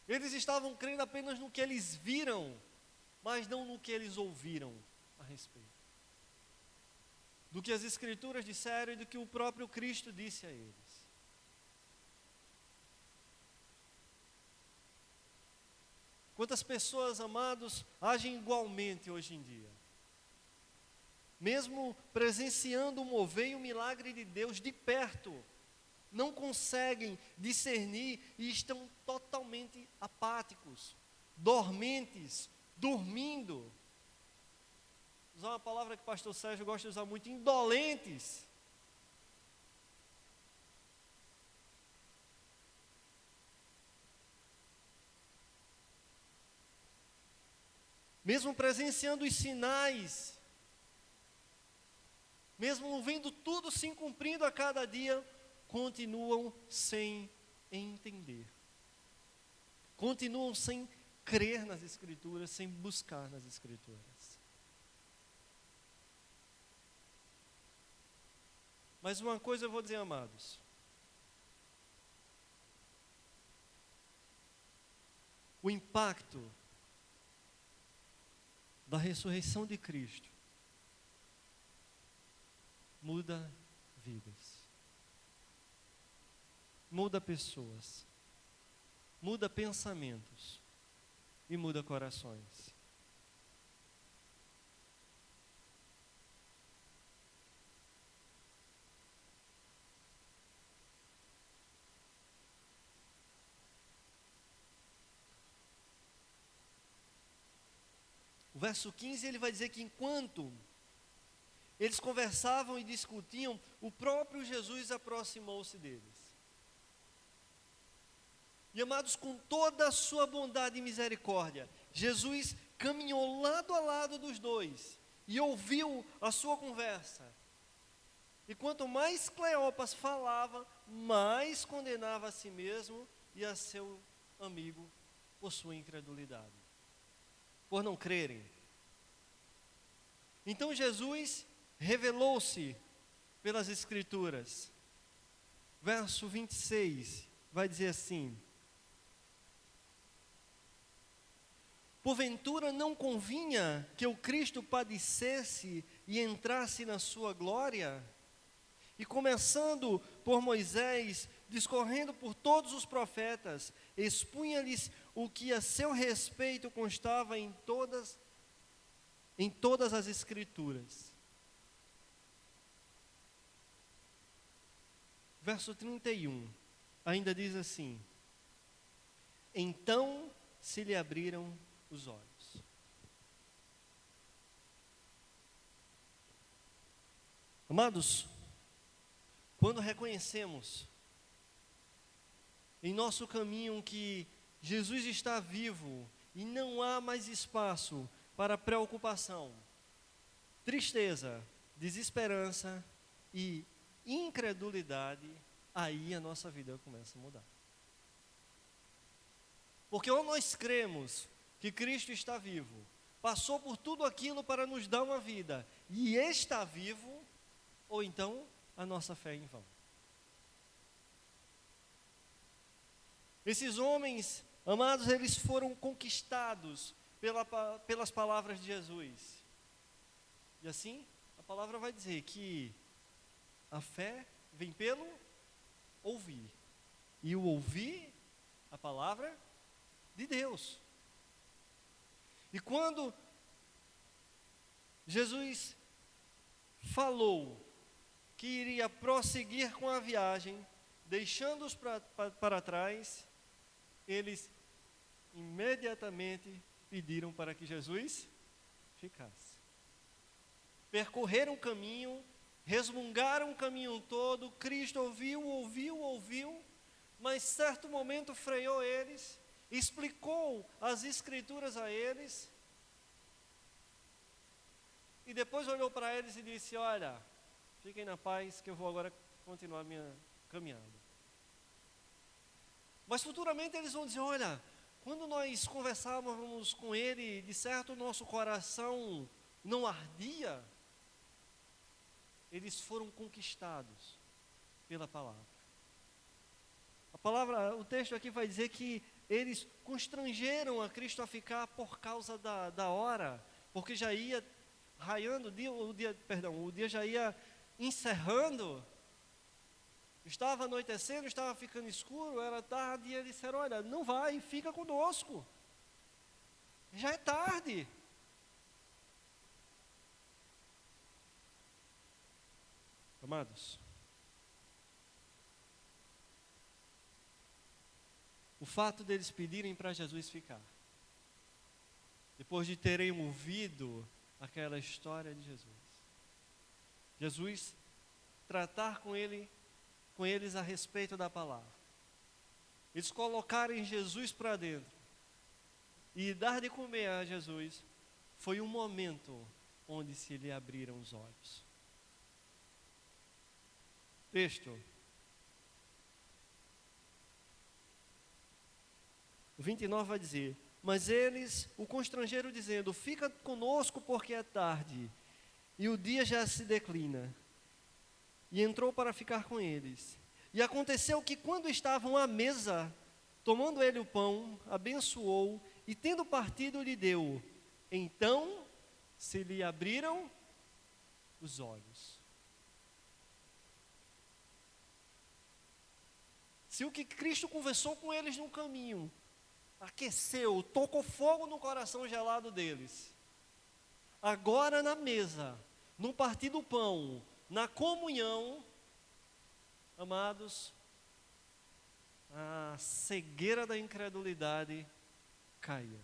Speaker 1: Eles estavam crendo apenas no que eles viram, mas não no que eles ouviram a respeito. Do que as Escrituras disseram e do que o próprio Cristo disse a eles. Quantas pessoas, amados, agem igualmente hoje em dia? Mesmo presenciando o mover e o milagre de Deus de perto, não conseguem discernir e estão totalmente apáticos, dormentes, dormindo. Vou usar uma palavra que o pastor Sérgio gosta de usar muito, indolentes. Mesmo presenciando os sinais, mesmo vendo tudo se cumprindo a cada dia, continuam sem entender. Continuam sem crer nas Escrituras, sem buscar nas Escrituras. Mas uma coisa eu vou dizer, amados. O impacto da ressurreição de Cristo muda vidas, muda pessoas, muda pensamentos e muda corações. O verso 15 ele vai dizer que enquanto eles conversavam e discutiam, o próprio Jesus aproximou-se deles. E amados, com toda a sua bondade e misericórdia, Jesus caminhou lado a lado dos dois e ouviu a sua conversa. E quanto mais Cleopas falava, mais condenava a si mesmo e a seu amigo por sua incredulidade, por não crerem. Então Jesus revelou-se pelas Escrituras. Verso 26 vai dizer assim: porventura não convinha que o Cristo padecesse e entrasse na sua glória? E começando por Moisés, discorrendo por todos os profetas, expunha-lhes o que a seu respeito constava em todas as Escrituras. Verso 31, ainda diz assim: então se lhe abriram os olhos. Amados, quando reconhecemos em nosso caminho que Jesus está vivo e não há mais espaço para preocupação, tristeza, desesperança e incredulidade, aí a nossa vida começa a mudar. Porque ou nós cremos que Cristo está vivo, passou por tudo aquilo para nos dar uma vida e está vivo, ou então a nossa fé é em vão. Esses homens, amados, eles foram conquistados pelas palavras de Jesus. E assim, a palavra vai dizer que a fé vem pelo ouvir. E o ouvir a palavra de Deus. E quando Jesus falou que iria prosseguir com a viagem, deixando-os para trás, eles imediatamente pediram para que Jesus ficasse. Percorreram o caminho, resmungaram o caminho todo, Cristo ouviu, mas certo momento freou eles, explicou as Escrituras a eles, e depois olhou para eles e disse: olha, fiquem na paz que eu vou agora continuar minha caminhada. Mas futuramente eles vão dizer, olha, quando nós conversávamos com ele, de certo o nosso coração não ardia. Eles foram conquistados pela palavra. A palavra, o texto aqui vai dizer que eles constrangeram a Cristo a ficar por causa da hora, porque já ia raiando o dia já ia encerrando, estava anoitecendo, estava ficando escuro, era tarde, e eles disseram, olha, não vai, fica conosco, já é tarde. Amados, o fato deles pedirem para Jesus ficar, depois de terem ouvido aquela história de Jesus tratar com eles a respeito da palavra, eles colocarem Jesus para dentro e dar de comer a Jesus, foi um momento onde se lhe abriram os olhos. Texto. O 29 vai dizer, mas eles o constrangeram dizendo, fica conosco porque é tarde, e o dia já se declina. E entrou para ficar com eles. E aconteceu que quando estavam à mesa, tomando ele o pão, abençoou, e tendo partido lhe deu. Então se lhe abriram os olhos. Se o que Cristo conversou com eles no caminho aqueceu, tocou fogo no coração gelado deles, agora na mesa, no partir do pão, na comunhão, amados, a cegueira da incredulidade caia.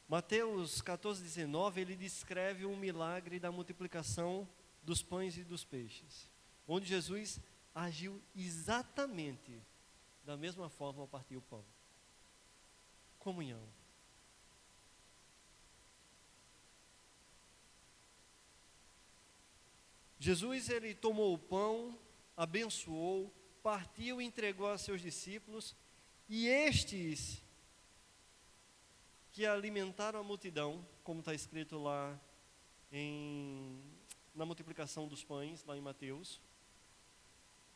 Speaker 1: Mateus 14:19, ele descreve um milagre da multiplicação dos pães e dos peixes, onde Jesus agiu exatamente da mesma forma ao partir o pão. Comunhão. Jesus, ele tomou o pão, abençoou, partiu e entregou a seus discípulos, e estes que alimentaram a multidão, como está escrito lá na multiplicação dos pães, lá em Mateus,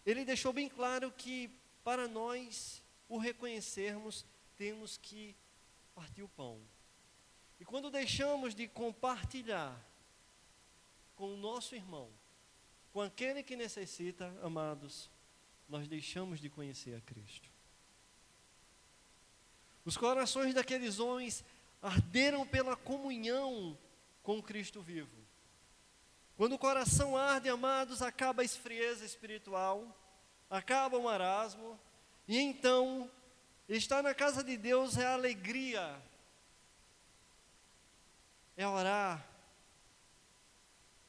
Speaker 1: ele deixou bem claro que para nós o reconhecermos, temos que partir o pão. E quando deixamos de compartilhar com o nosso irmão, com aquele que necessita, amados, nós deixamos de conhecer a Cristo. Os corações daqueles homens arderam pela comunhão com o Cristo vivo. Quando o coração arde, amados, acaba a esfrieza espiritual, acaba o marasmo, e então, estar na casa de Deus é alegria, é orar,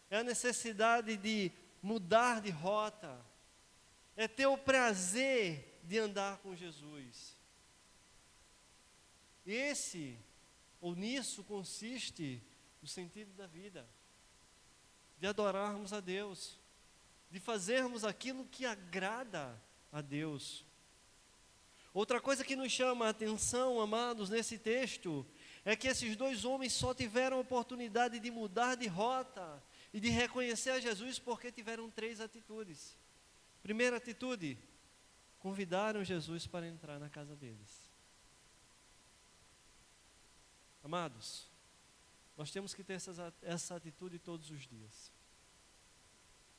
Speaker 1: é a necessidade de mudar de rota, é ter o prazer de andar com Jesus. Nisso consiste o sentido da vida, de adorarmos a Deus, de fazermos aquilo que agrada a Deus. Outra coisa que nos chama a atenção, amados, nesse texto, é que esses dois homens só tiveram a oportunidade de mudar de rota e de reconhecer a Jesus porque tiveram 3 atitudes. Primeira atitude, convidaram Jesus para entrar na casa deles. Amados, nós temos que ter essa atitude todos os dias.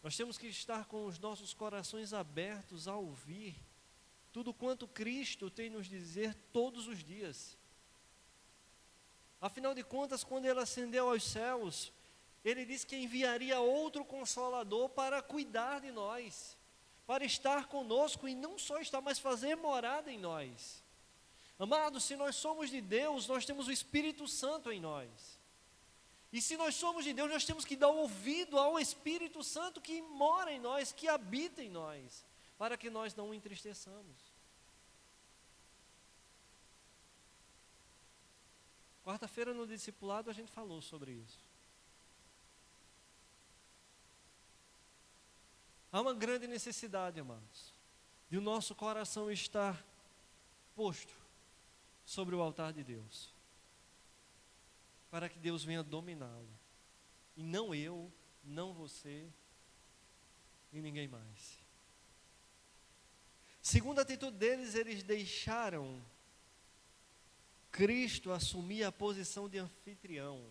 Speaker 1: Nós temos que estar com os nossos corações abertos a ouvir tudo quanto Cristo tem nos dizer todos os dias. Afinal de contas, quando Ele ascendeu aos céus, Ele disse que enviaria outro Consolador para cuidar de nós, para estar conosco e não só estar, mas fazer morada em nós. Amados, se nós somos de Deus, nós temos o Espírito Santo em nós. E se nós somos de Deus, nós temos que dar ouvido ao Espírito Santo que mora em nós, que habita em nós, para que nós não o entristeçamos. Quarta-feira no discipulado a gente falou sobre isso. Há uma grande necessidade, amados, de o nosso coração estar posto sobre o altar de Deus, para que Deus venha dominá-lo, e não eu, não você e ninguém mais. Segunda atitude deles, eles deixaram Cristo assumir a posição de anfitrião.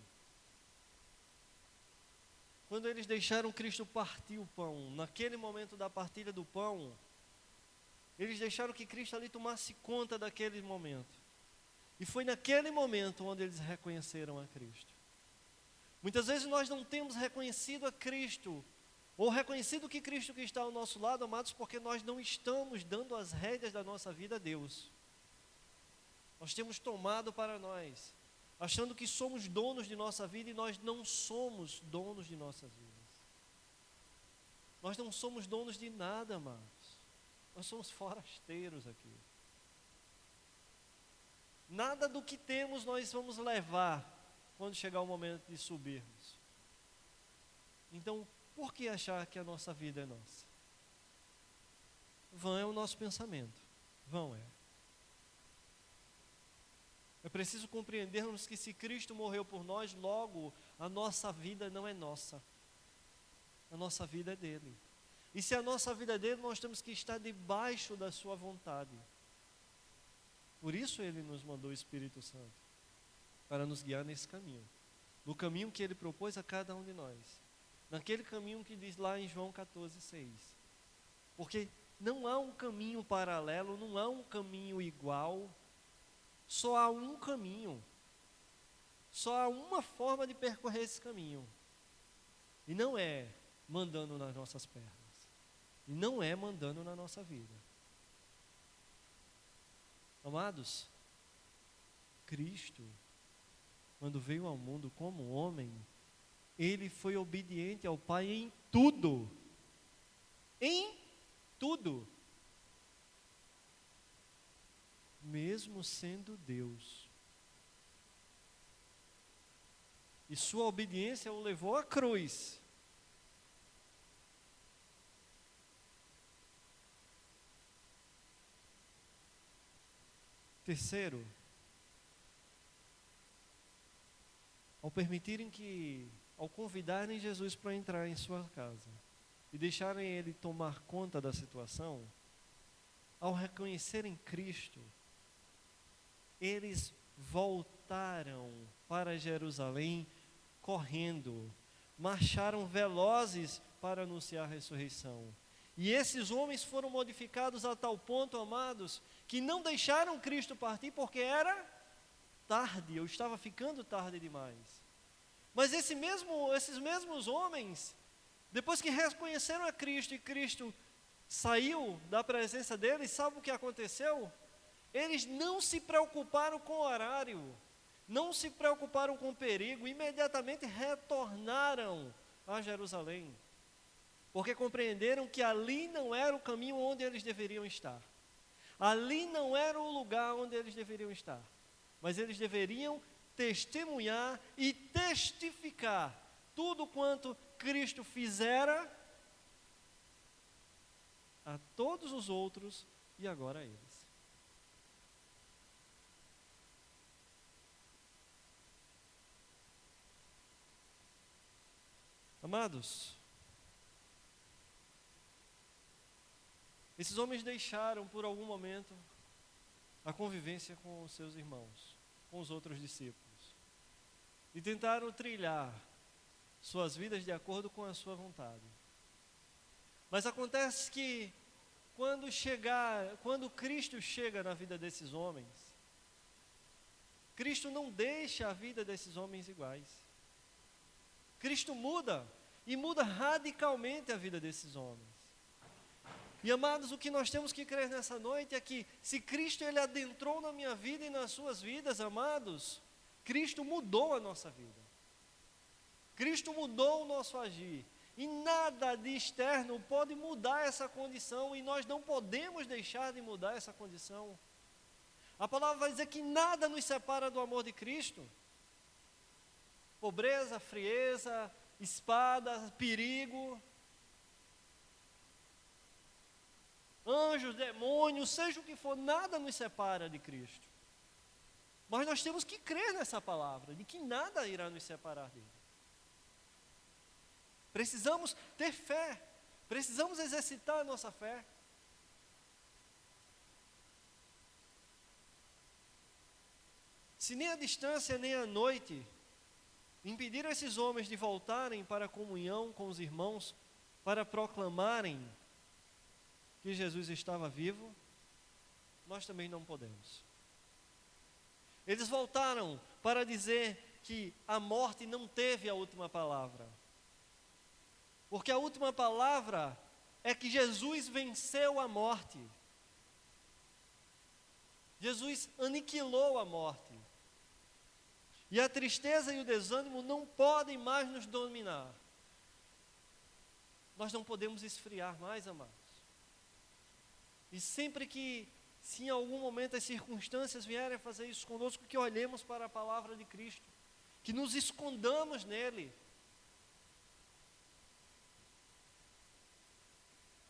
Speaker 1: Quando eles deixaram Cristo partir o pão, naquele momento da partilha do pão, eles deixaram que Cristo ali tomasse conta daquele momento. E foi naquele momento onde eles reconheceram a Cristo. Muitas vezes nós não temos reconhecido a Cristo, ou reconhecido que Cristo que está ao nosso lado, amados, porque nós não estamos dando as rédeas da nossa vida a Deus. Nós temos tomado para nós, achando que somos donos de nossa vida, e nós não somos donos de nossas vidas. Nós não somos donos de nada, amados. Nós somos forasteiros aqui. Nada do que temos nós vamos levar quando chegar o momento de subirmos. Então, por que achar que a nossa vida é nossa? Vão é o nosso pensamento. Vão é. É preciso compreendermos que se Cristo morreu por nós, logo a nossa vida não é nossa. A nossa vida é dele. E se a nossa vida é dele, nós temos que estar debaixo da sua vontade. Por isso ele nos mandou o Espírito Santo, para nos guiar nesse caminho. No caminho que ele propôs a cada um de nós. Naquele caminho que diz lá em João 14,6. Porque não há um caminho paralelo, não há um caminho igual. Só há um caminho. Só há uma forma de percorrer esse caminho. E não é mandando nas nossas pernas. E não é mandando na nossa vida. Amados, Cristo, quando veio ao mundo como homem, ele foi obediente ao Pai em tudo. Em tudo. Mesmo sendo Deus. E sua obediência o levou à cruz. Terceiro, ao convidarem Jesus para entrar em sua casa e deixarem ele tomar conta da situação, ao reconhecerem Cristo, eles voltaram para Jerusalém correndo, marcharam velozes para anunciar a ressurreição. E esses homens foram modificados a tal ponto, amados, que não deixaram Cristo partir porque era tarde, ou estava ficando tarde demais. Mas esses mesmos homens, depois que reconheceram a Cristo e Cristo saiu da presença deles, sabe o que aconteceu? Eles não se preocuparam com o horário, não se preocuparam com o perigo, imediatamente retornaram a Jerusalém. Porque compreenderam que ali não era o caminho onde eles deveriam estar. Ali não era o lugar onde eles deveriam estar. Mas eles deveriam testemunhar e testificar tudo quanto Cristo fizera a todos os outros e agora a eles. Amados, esses homens deixaram por algum momento a convivência com os seus irmãos, com os outros discípulos, e tentaram trilhar suas vidas de acordo com a sua vontade. Mas acontece que quando Cristo chega na vida desses homens, Cristo não deixa a vida desses homens iguais. Cristo muda, e muda radicalmente a vida desses homens. E amados, o que nós temos que crer nessa noite é que se Cristo ele adentrou na minha vida e nas suas vidas, amados, Cristo mudou a nossa vida. Cristo mudou o nosso agir. E nada de externo pode mudar essa condição, e nós não podemos deixar de mudar essa condição. A palavra vai dizer que nada nos separa do amor de Cristo. Pobreza, frieza, espada, perigo. os demônios, seja o que for, nada nos separa de Cristo. Mas nós temos que crer nessa palavra, de que nada irá nos separar dele. Precisamos ter fé, precisamos exercitar a nossa fé. Se nem a distância, nem a noite impediram esses homens de voltarem para a comunhão com os irmãos, para proclamarem que Jesus estava vivo, nós também não podemos. Eles voltaram para dizer que a morte não teve a última palavra. Porque a última palavra é que Jesus venceu a morte. Jesus aniquilou a morte. E a tristeza e o desânimo não podem mais nos dominar. Nós não podemos esfriar mais, amados. E sempre que, se em algum momento as circunstâncias vierem a fazer isso conosco, que olhemos para a palavra de Cristo, que nos escondamos nele,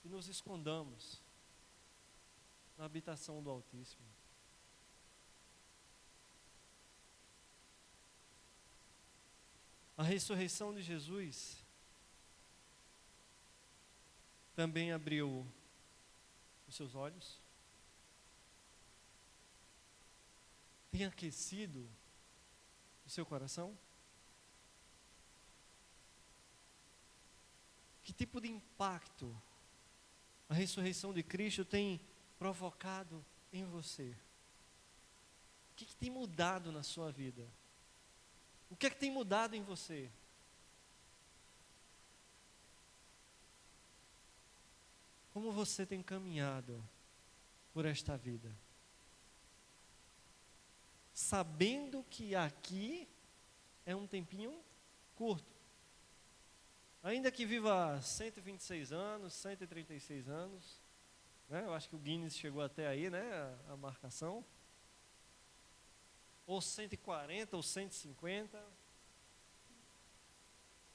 Speaker 1: e nos escondamos na habitação do Altíssimo. A ressurreição de Jesus também abriu os seus olhos, tem aquecido o seu coração? Que tipo de impacto a ressurreição de Cristo tem provocado em você? O que tem mudado na sua vida? O que é que tem mudado em você? Como você tem caminhado por esta vida? Sabendo que aqui é um tempinho curto. Ainda que viva 126 anos, 136 anos, né? Eu acho que o Guinness chegou até aí, né? A marcação. Ou 140, ou 150.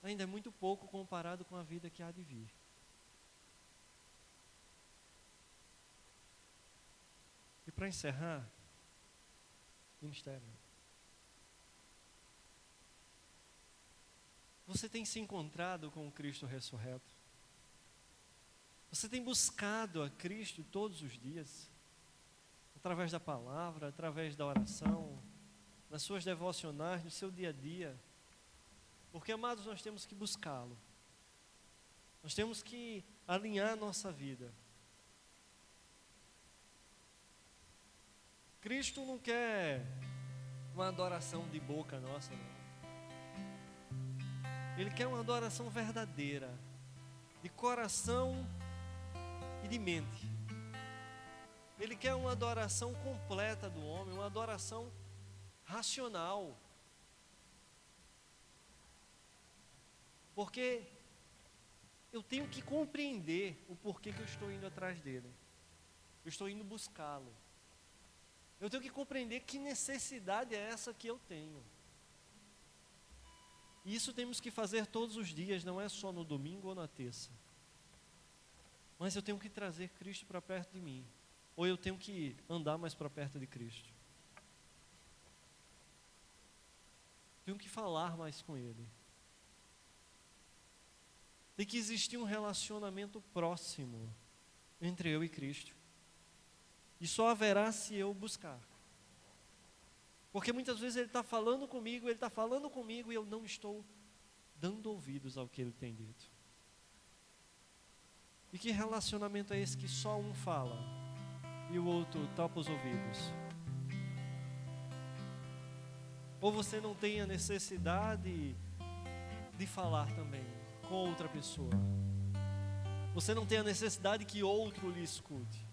Speaker 1: Ainda é muito pouco comparado com a vida que há de vir. E para encerrar, ministério. Você tem se encontrado com o Cristo ressurreto? Você tem buscado a Cristo todos os dias? Através da palavra, através da oração, nas suas devocionais, no seu dia a dia? Porque, amados, nós temos que buscá-lo. Nós temos que alinhar a nossa vida. Cristo não quer uma adoração de boca nossa, não. Ele quer uma adoração verdadeira, de coração e de mente. Ele quer uma adoração completa do homem, uma adoração racional. Porque eu tenho que compreender o porquê que eu estou indo atrás dele. Eu estou indo buscá-lo. Eu tenho que compreender que necessidade é essa que eu tenho. E isso temos que fazer todos os dias, não é só no domingo ou na terça. Mas eu tenho que trazer Cristo para perto de mim. Ou eu tenho que andar mais para perto de Cristo. Tenho que falar mais com Ele. Tem que existir um relacionamento próximo entre eu e Cristo. E só haverá se eu buscar. Porque muitas vezes Ele está falando comigo e eu não estou dando ouvidos ao que Ele tem dito. E que relacionamento é esse que só um fala e o outro tapa os ouvidos? Ou você não tem a necessidade de falar também com outra pessoa? Você não tem a necessidade que outro lhe escute?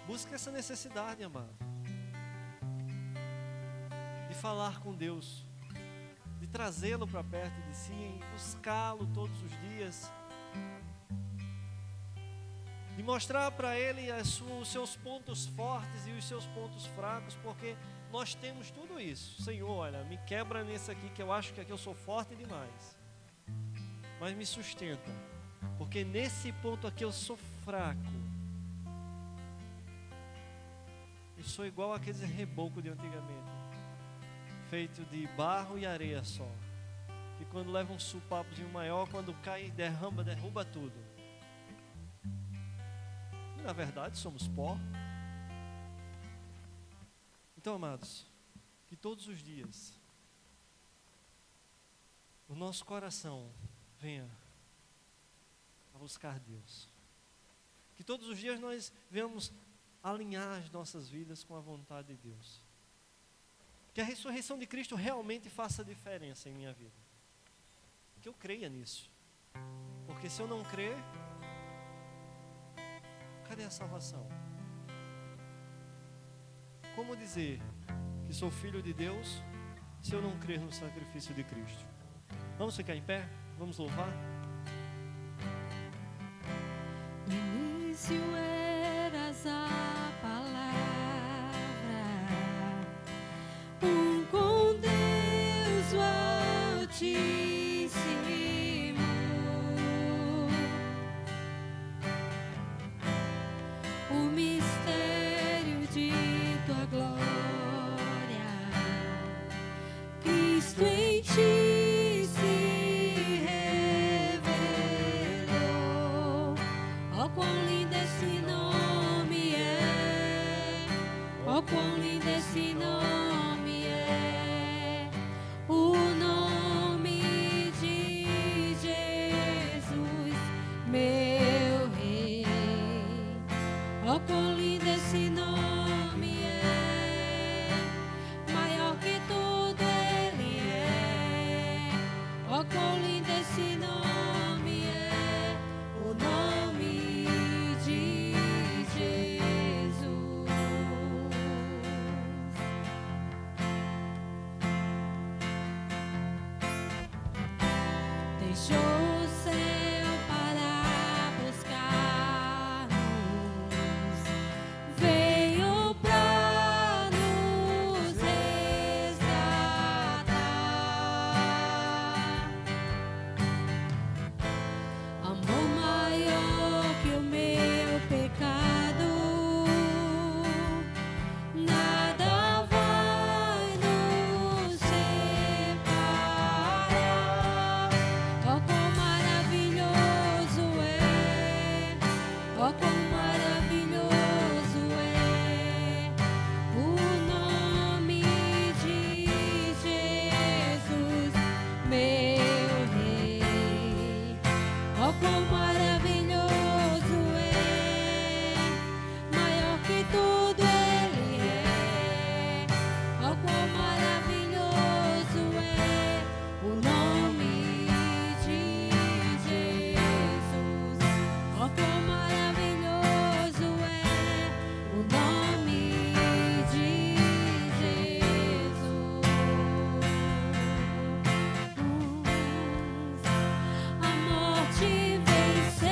Speaker 1: Busque essa necessidade, amado, de falar com Deus, de trazê-lo para perto de si, buscá-lo todos os dias, de mostrar para Ele os seus pontos fortes e os seus pontos fracos, porque nós temos tudo isso. Senhor, olha, me quebra nesse aqui que eu acho que aqui eu sou forte demais, mas me sustenta, porque nesse ponto aqui eu sou fraco. Eu sou igual aqueles rebocos de antigamente, feito de barro e areia só, que quando leva um supapozinho maior, quando cai, derruba tudo. E, na verdade, somos pó. Então, amados, que todos os dias o nosso coração venha a buscar Deus. Que todos os dias nós venhamos alinhar as nossas vidas com a vontade de Deus. Que a ressurreição de Cristo realmente faça diferença em minha vida. Que eu creia nisso. Porque se eu não crer, cadê a salvação? Como dizer que sou filho de Deus se eu não crer no sacrifício de Cristo? Vamos ficar em pé? Vamos louvar?
Speaker 2: No início eras a palavra, com Deus o Altíssimo, o mistério de tua glória, Cristo em ti se revelou. Ó quão lindo esse nome é, ó quão lindo esse nome é, o nome de Jesus, meu Rei. Ó quão lindo esse nome é, maior que tudo ele é. Ó quão lindo esse nome é, o nome de Jesus. Deixou o céu para buscar-nos, veio pra nos resgatar. Amor maior que o meu pecado, nada vai nos separar. Ó quão maravilhoso é, ó quão maravilhoso é o nome de Jesus, meu Rei. Ó quão maravilhoso é, maior que tudo ele é. Ó quão maravilhoso é o nome de Jesus. Ó quão maravilhoso é o nome de Jesus. A morte venceu.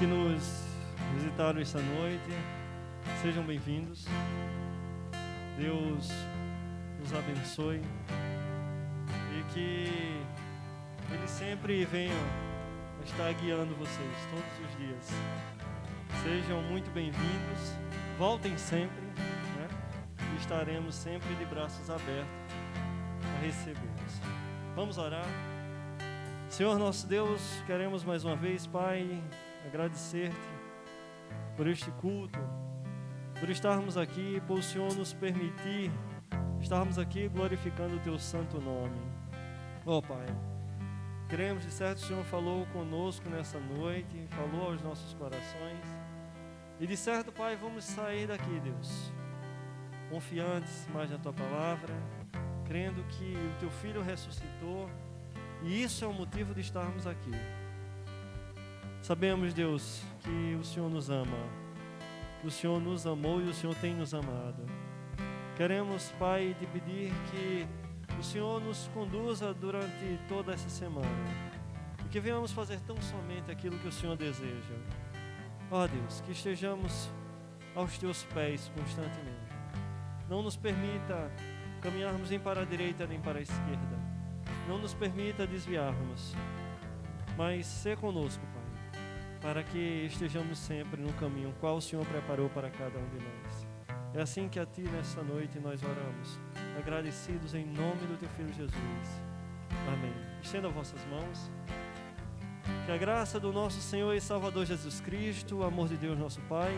Speaker 1: que nos visitaram esta noite, sejam bem-vindos. Deus nos abençoe e que Ele sempre venha estar guiando vocês todos os dias. Sejam muito bem-vindos, voltem sempre, né? E estaremos sempre de braços abertos a recebê-los. Vamos orar. Senhor nosso Deus, queremos mais uma vez, Pai, agradecer-te por este culto, por estarmos aqui, por o Senhor nos permitir estarmos aqui glorificando o Teu santo nome. Ó Pai, cremos de certo o Senhor falou conosco nessa noite, falou aos nossos corações, e de certo, Pai, vamos sair daqui, Deus, confiantes mais na Tua palavra, crendo que o Teu Filho ressuscitou, e isso é o motivo de estarmos aqui. Sabemos, Deus, que o Senhor nos ama, que o Senhor nos amou e o Senhor tem nos amado. Queremos, Pai, te pedir que o Senhor nos conduza durante toda essa semana e que venhamos fazer tão somente aquilo que o Senhor deseja. Ó Deus, que estejamos aos Teus pés constantemente. Não nos permita caminharmos nem para a direita nem para a esquerda. Não nos permita desviarmos, mas ser conosco, Pai, para que estejamos sempre no caminho qual o Senhor preparou para cada um de nós. É assim que a Ti nessa noite nós oramos, agradecidos em nome do Teu Filho Jesus. Amém. Estenda vossas mãos. Que a graça do nosso Senhor e Salvador Jesus Cristo, o amor de Deus nosso Pai,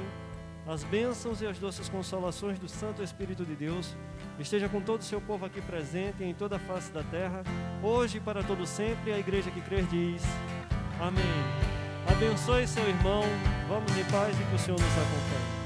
Speaker 1: as bênçãos e as doces consolações do Santo Espírito de Deus esteja com todo o seu povo aqui presente em toda a face da terra, hoje e para todo sempre. A igreja que crer diz amém. Abençoe seu irmão, vamos em paz e que o Senhor nos acompanhe.